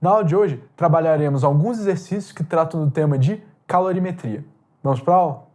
Na aula de hoje, trabalharemos alguns exercícios que tratam do tema de calorimetria. Vamos para a aula?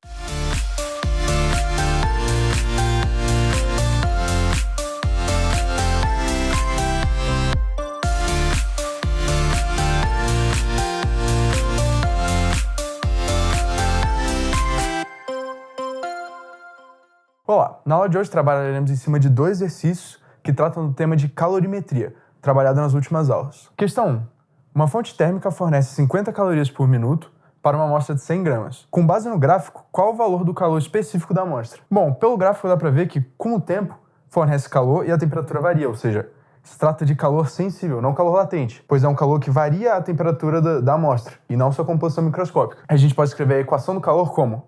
Olá, na aula de hoje trabalharemos em cima de dois exercícios que tratam do tema de calorimetria, trabalhado nas últimas aulas. Questão 1. Uma fonte térmica fornece 50 calorias por minuto para uma amostra de 100 gramas. Com base no gráfico, qual o valor do calor específico da amostra? Bom, pelo gráfico dá para ver que, com o tempo, fornece calor e a temperatura varia, ou seja, se trata de calor sensível, não calor latente, pois é um calor que varia a temperatura da amostra e não sua composição microscópica. A gente pode escrever a equação do calor como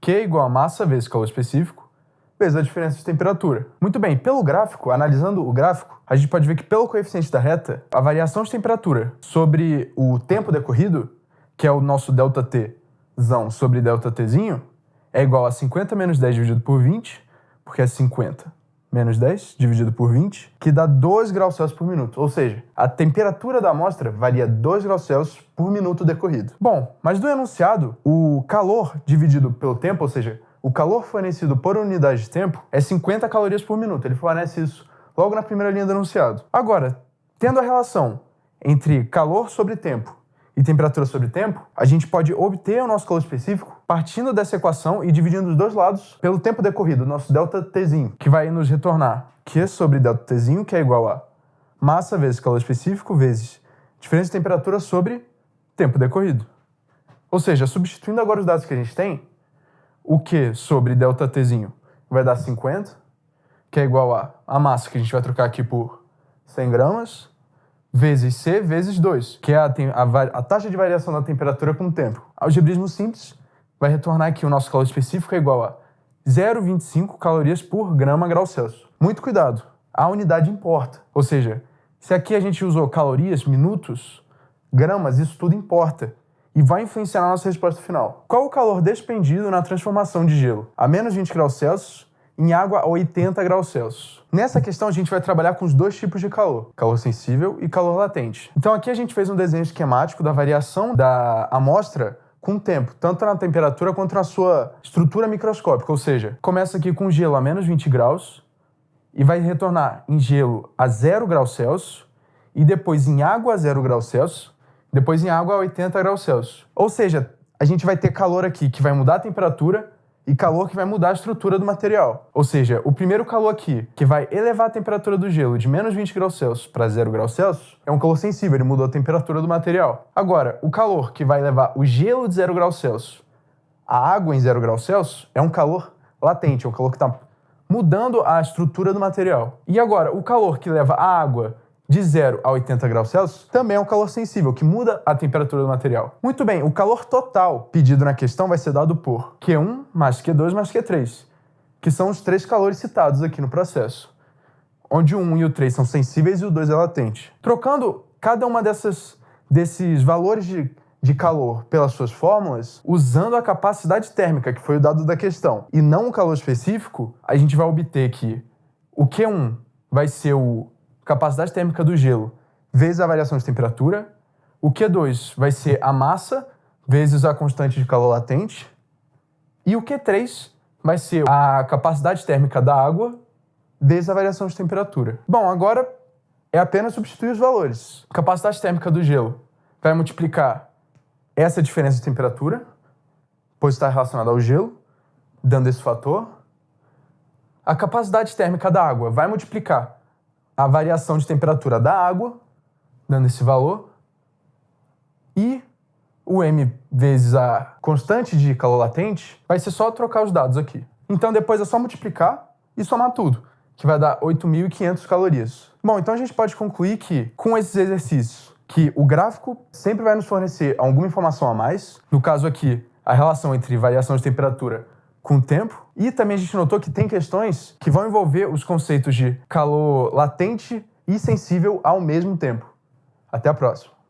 Q igual a massa vezes calor específico vezes a diferença de temperatura. Muito bem, pelo gráfico, analisando o gráfico, a gente pode ver que pelo coeficiente da reta, a variação de temperatura sobre o tempo decorrido, que é o nosso ΔTzão sobre ΔTzinho, é igual a 50 menos 10 dividido por 20, porque é 50 menos 10 dividido por 20, que dá 2 graus Celsius por minuto. Ou seja, a temperatura da amostra varia 2 graus Celsius por minuto decorrido. Bom, mas do enunciado, o calor dividido pelo tempo, ou seja, o calor fornecido por unidade de tempo é 50 calorias por minuto. Ele fornece isso logo na primeira linha do enunciado. Agora, tendo a relação entre calor sobre tempo e temperatura sobre tempo, a gente pode obter o nosso calor específico partindo dessa equação e dividindo os dois lados pelo tempo decorrido, nosso ΔTzinho, que vai nos retornar Q sobre ΔTzinho, que é igual a massa vezes calor específico vezes diferença de temperatura sobre tempo decorrido. Ou seja, substituindo agora os dados que a gente tem, o Q sobre ΔTzinho vai dar 50, que é igual a massa, que a gente vai trocar aqui por 100 gramas, vezes C vezes 2, que é a taxa de variação da temperatura com o tempo. Algebrismo simples vai retornar aqui o nosso calor específico é igual a 0,25 calorias por grama grau Celsius. Muito cuidado, a unidade importa. Ou seja, se aqui a gente usou calorias, minutos, gramas, isso tudo importa e vai influenciar na nossa resposta final. Qual o calor despendido na transformação de gelo a menos 20 graus Celsius em água a 80 graus Celsius? Nessa questão a gente vai trabalhar com os dois tipos de calor sensível e calor latente. Então aqui a gente fez um desenho esquemático da variação da amostra com o tempo, tanto na temperatura quanto na sua estrutura microscópica, ou seja, começa aqui com gelo a menos 20 graus e vai retornar em gelo a 0 graus Celsius e depois em água a 0 graus Celsius, depois em água a 80 graus Celsius. Ou seja, a gente vai ter calor aqui que vai mudar a temperatura e calor que vai mudar a estrutura do material. Ou seja, o primeiro calor aqui, que vai elevar a temperatura do gelo de menos 20 graus Celsius para 0 graus Celsius, é um calor sensível, ele mudou a temperatura do material. Agora, o calor que vai levar o gelo de 0 graus Celsius à água em 0 graus Celsius é um calor latente, é um calor que está mudando a estrutura do material. E agora, o calor que leva a água de 0 a 80 graus Celsius também é um calor sensível, que muda a temperatura do material. Muito bem, o calor total pedido na questão vai ser dado por Q1 mais Q2 mais Q3, que são os três calores citados aqui no processo, onde o 1 e o 3 são sensíveis e o 2 é latente. Trocando cada uma desses valores de calor pelas suas fórmulas, usando a capacidade térmica, que foi o dado da questão, e não o calor específico, a gente vai obter que o Q1 vai ser a capacidade térmica do gelo vezes a variação de temperatura, o Q2 vai ser a massa vezes a constante de calor latente, e o Q3 vai ser a capacidade térmica da água vezes a variação de temperatura. Bom, agora é apenas substituir os valores. A capacidade térmica do gelo vai multiplicar essa diferença de temperatura, pois está relacionada ao gelo, dando esse fator. A capacidade térmica da água vai multiplicar a variação de temperatura da água, dando esse valor, e o M vezes a constante de calor latente vai ser só trocar os dados aqui. Então depois é só multiplicar e somar tudo, que vai dar 8.500 calorias. Bom, então a gente pode concluir que, com esses exercícios, que o gráfico sempre vai nos fornecer alguma informação a mais, no caso aqui, a relação entre variação de temperatura com o tempo, e também a gente notou que tem questões que vão envolver os conceitos de calor latente e sensível ao mesmo tempo. Até a próxima!